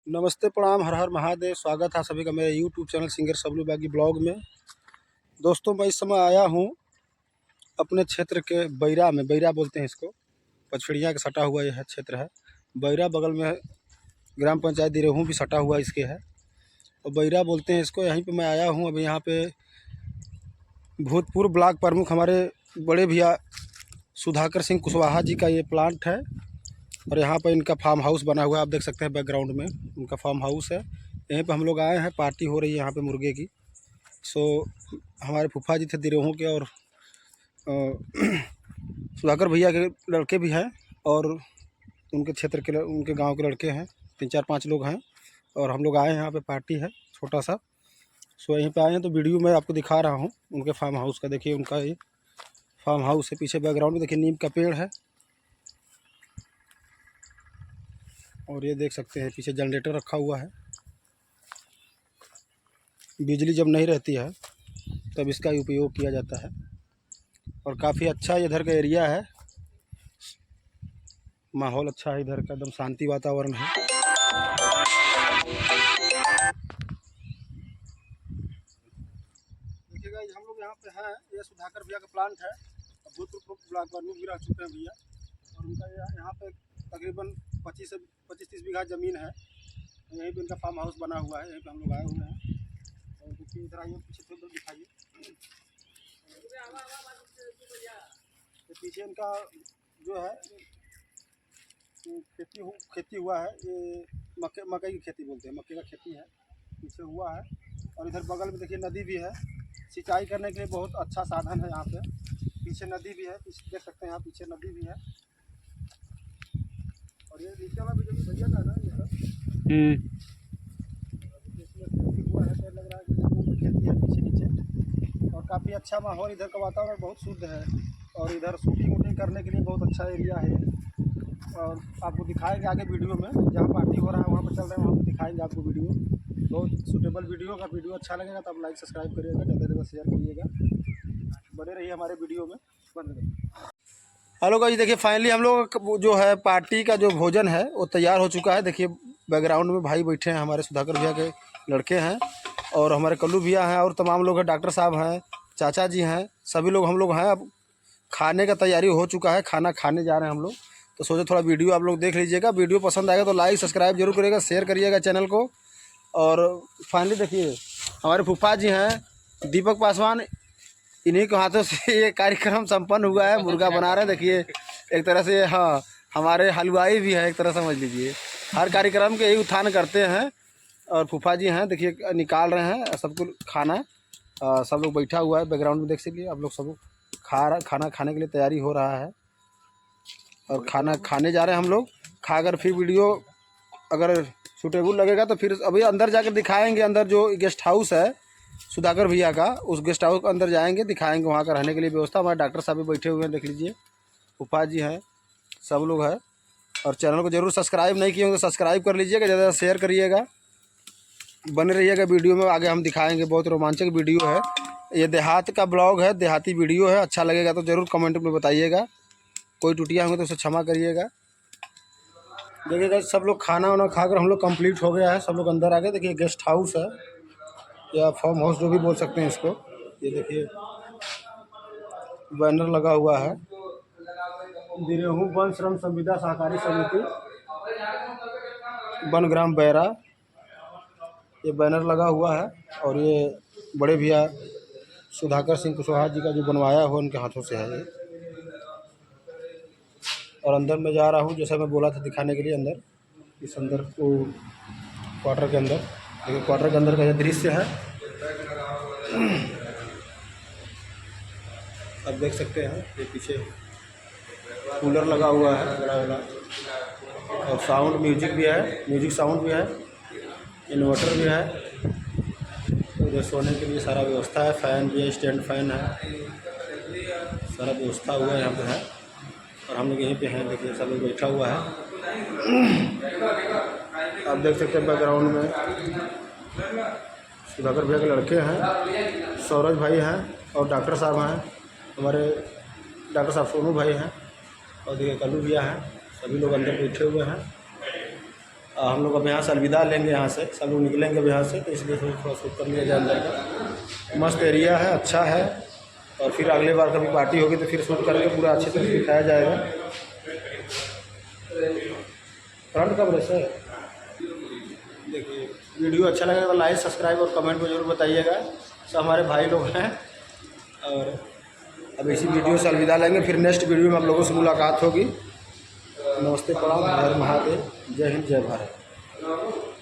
नमस्ते, प्रणाम, हर हर महादेव। स्वागत है सभी का मेरे यूट्यूब चैनल सिंगर सबलू बागी ब्लॉग में। दोस्तों, मैं इस समय आया हूँ अपने क्षेत्र के बैरा में। बैरा बोलते हैं इसको, पचफिड़िया के सटा हुआ यह क्षेत्र है। बैरा बगल में ग्राम पंचायत दिरेहू भी सटा हुआ इसके है, तो बैरा बोलते हैं इसको। यहीं पे मैं आया हूँ। अभी यहाँ पे भूतपूर्व ब्लॉक प्रमुख हमारे बड़े भैया सुधाकर सिंह कुशवाहा जी का ये प्लांट है, और यहाँ पर इनका फार्म हाउस बना हुआ है। आप देख सकते हैं बैकग्राउंड में उनका फार्म हाउस है। यहीं पे हम लोग आए हैं, पार्टी हो रही है यहाँ पे मुर्गे की। हमारे फूफा जी थे दिरेहू के, और सुधाकर भैया के लड़के भी हैं, और उनके क्षेत्र के उनके गांव के लड़के हैं। 3-4-5 लोग हैं, और हम लोग आए हैं यहाँ पे, पार्टी है छोटा सा। यहीं पे आए हैं तो वीडियो मैं आपको दिखा रहा हूँ उनके फार्म हाउस का। देखिए उनका ये फार्म हाउस है। पीछे बैकग्राउंड में देखिए नीम का पेड़ है, और ये देख सकते हैं पीछे जनरेटर रखा हुआ है। बिजली जब नहीं रहती है तब इसका उपयोग किया जाता है, और काफ़ी अच्छा इधर का एरिया है। माहौल अच्छा है इधर का, एकदम शांति वातावरण है। देखिएगा हम लोग यहाँ पे हैं, ये सुधाकर भैया का प्लांट है। भूतपूर्व ब्लॉक प्रमुख भी रह चुके हैं भैया, और उनका यहाँ पे तकरीबन 25 से 25-30 बीघा ज़मीन है। यहीं पे इनका फार्म हाउस बना हुआ है। यहीं पे हम लोग आए हुए हैं। और देखिए इधर आइए, पीछे तो दिखाइए। तो पीछे इनका जो है खेती हुआ है। ये मकई की खेती बोलते हैं, मक्के का खेती है, पीछे हुआ है। और इधर बगल में देखिए नदी भी है, सिंचाई करने के लिए बहुत अच्छा साधन है यहाँ पे। पीछे नदी भी है, पीछे देख सकते हैं यहाँ पीछे नदी भी है। और ये नीचे वाला भी जो भैया का ना, ये हुआ है, तो लग रहा है कि खेती है पीछे नीचे। और काफ़ी अच्छा माहौल, इधर का वातावरण बहुत शुद्ध है, और इधर शूटिंग वूटिंग करने के लिए बहुत अच्छा एरिया है। और आपको दिखाएंगे आगे वीडियो में, जहाँ पार्टी हो रहा है वहाँ पर चल रहे हैं, वहाँ पर दिखाएंगे आपको वीडियो। बहुत सूटेबल वीडियो का। वीडियो अच्छा लगेगा तो आप लाइक सब्सक्राइब करिएगा, ज़्यादा से ज़्यादा शेयर करिएगा। बने रहिए हमारे वीडियो में, बन रहिए। हेलो गाइस, देखिए फाइनली हम लोग जो है पार्टी का जो भोजन है वो तैयार हो चुका है। देखिए बैकग्राउंड में भाई बैठे हैं, हमारे सुधाकर भैया के लड़के हैं, और हमारे कल्लू भैया हैं, और तमाम लोग हैं, डॉक्टर साहब हैं, चाचा जी हैं, सभी लोग हम लोग हैं। अब खाने का तैयारी हो चुका है, खाना खाने जा रहे हैं हम लोग। तो सोचे थोड़ा वीडियो आप लोग देख लीजिएगा। वीडियो पसंद आएगा तो लाइक सब्सक्राइब जरूर करिएगा, शेयर करिएगा चैनल को। और फाइनली देखिए हमारे फूफा जी हैं दीपक पासवान, इन्हीं के हाथों से ये कार्यक्रम संपन्न हुआ है। मुर्गा बना रहे हैं, देखिए एक तरह से। हाँ, हमारे हलवाई भी है एक तरह, समझ लीजिए। हर कार्यक्रम के यही उत्थान करते हैं। और फूफा जी हैं, देखिए निकाल रहे हैं सबको खाना। सब लोग बैठा हुआ है बैकग्राउंड में, देख सकिए आप लोग। सब खाना खाने के लिए तैयारी हो रहा है, और खाना खाने जा रहे हैं हम लोग। खाकर फिर वीडियो अगर सूटेबल लगेगा तो फिर अभी अंदर जाकर दिखाएंगे। अंदर जो गेस्ट हाउस है सुधाकर भैया का, उस गेस्ट हाउस के अंदर जाएंगे, दिखाएंगे वहाँ का रहने के लिए व्यवस्था। हमारे डॉक्टर साहब भी बैठे हुए हैं, देख लीजिए। फूफा जी हैं, सब लोग हैं। और चैनल को जरूर सब्सक्राइब नहीं किए होंगे तो सब्सक्राइब कर लीजिएगा, ज़्यादा शेयर करिएगा, बने रहिएगा वीडियो में। आगे हम दिखाएंगे, बहुत रोमांचक वीडियो है ये। देहात का ब्लॉग है, देहाती वीडियो है। अच्छा लगेगा तो ज़रूर कमेंट में बताइएगा। कोई टूटियाँ होंगी तो उसे क्षमा करिएगा। देखिएगा सब लोग खाना वाना खाकर हम लोग कंप्लीट हो गया है, सब लोग अंदर आ गए। देखिए गेस्ट हाउस है या फार्म हाउस जो भी बोल सकते हैं इसको। ये देखिए बैनर लगा हुआ है, दिरेहू वन श्रम संविदा सहकारी समिति वन ग्राम बैरा, ये बैनर लगा हुआ है। और ये बड़े भैया सुधाकर सिंह कुशवाहा जी का जो बनवाया हुआ उनके हाथों से है ये। और अंदर मैं जा रहा हूँ, जैसा मैं बोला था दिखाने के लिए, अंदर इस अंदर को क्वार्टर के अंदर। देखिए क्वार्टर के अंदर का यह दृश्य है, आप देख सकते हैं। ये पीछे कूलर लगा हुआ है बड़ा वाला, और साउंड म्यूजिक भी है, म्यूजिक साउंड भी है, इन्वर्टर भी है। उधर सोने के लिए सारा व्यवस्था है, फ़ैन भी है, स्टैंड फैन है, सारा व्यवस्था हुआ है यहाँ पे है। और हम लोग यहीं पे हैं, देखिए सब लोग बैठा हुआ है। आप देख सकते हैं बैकग्राउंड में सुधाकर भैया के लड़के हैं, सौरज भाई हैं, और डॉक्टर साहब हैं, हमारे डॉक्टर साहब सोनू भाई हैं, और देखिए कल्लू भैया हैं। सभी लोग अंदर बैठे हुए हैं। हम लोग अब यहाँ से अलविदा लेंगे, यहाँ से सब लोग निकलेंगे अब यहाँ से, तो इसलिए थोड़ा शूट कर लिया जाएगा। मस्त एरिया है, अच्छा है। और फिर अगले बार कभी पार्टी होगी तो फिर शूट करके पूरा अच्छे से दिखाया जाएगा। फ्रंट कवरेज है। देखिए वीडियो अच्छा लगेगा तो लाइक सब्सक्राइब और कमेंट में ज़रूर बताइएगा। सब हमारे भाई लोग हैं। और अब इसी वीडियो से अलविदा लेंगे, फिर नेक्स्ट वीडियो में आप लोगों से मुलाकात होगी। नमस्ते, प्रणाम, हर महादेव, जय हिंद, जय भारत।